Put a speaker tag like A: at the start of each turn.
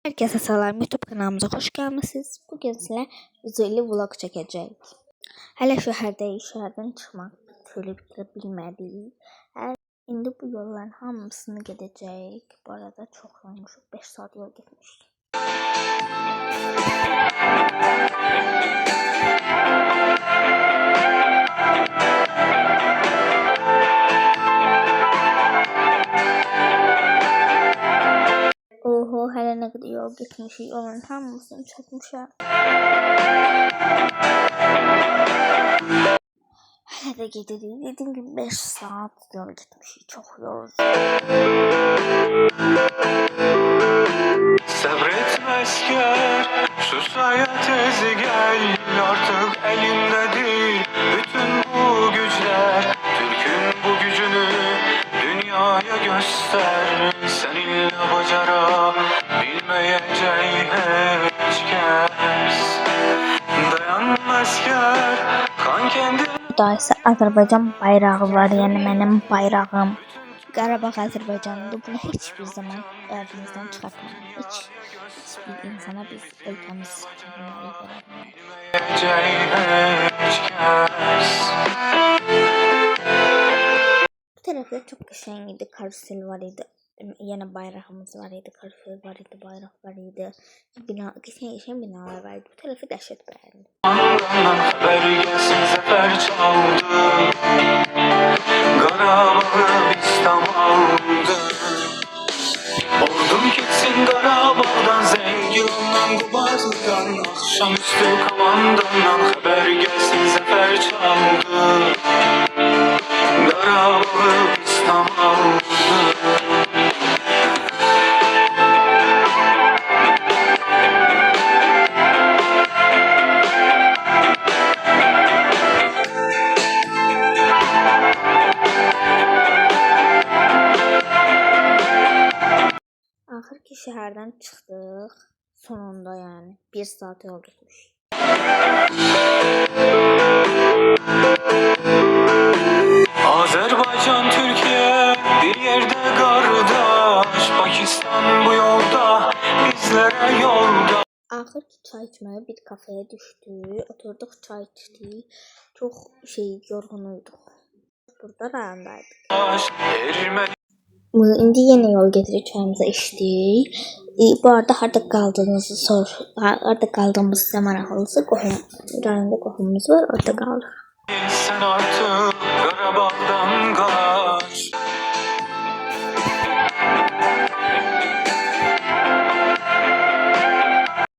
A: Herkese selam, YouTube kanalımıza hoş gelmişsiniz. Bugün size üzerli vlog çekeceğiz. Hala şehirdeyiz, şehirden çıkmak bilmedik. İndi bu yolların hamısını gidecek. Bu arada çok olmuş, 5 saat yol gitmiş. Oho, hala ne kadar yol gitmiş, yolun hamısını çekmişler. Hala da gidelim, dediğim gibi 5 saat yol gitmiş, çok yorucu.
B: Sabretmezken sus hayat gel, artık elindedir bütün bu güçler. Türk'ün bu gücünü dünyaya göster. Seninle bacara bilmeyeceği hiç kes. Dayanmazken kan kendine.
A: Burada ise Azerbaycan bayrağı var, yani benim bayrağım. Qarabağ Azərbaycanlıdır. Bunu hiçbir zaman yadınızdan çıxartmayın. Hiçbir insana biz ülkemiz Bu tarafta çok qəşəng idi. Karusel var idi. Yine bayrağımız var idi. Karusel var idi. Bayrak var idi. Bina, qəşəng binalar var idi. Bu tarafı dəhşət bəyəndim.
B: Haber gelsin zafer çaldı. Qarabağ İslam aldı. Ordum gitsin Qarabağdan, Zengilondan, Qubazlıdan, akşamüstü komandandan haber gelsin zafer çaldı. Qarabağ İslam aldı.
A: Axır ki şəhərdən çıxdıq. Sonunda yani 1 saat yol getmiş.
B: Azerbaycan, Türkiye bir yerde kardeş. Pakistan bu yolda, bizlere yolda.
A: Axır ki çay içməyə bir kafeye düşdük. Oturduk, çay içdik. Çox yorğunuyduq. Burada rayondaydık. İndi yine yol getirip çayımıza içtik. Bu arada harda kaldığımız zaman maraqlısı rayonda qohumumuz var, orada qaldıq.
B: Sen artık Qarabağ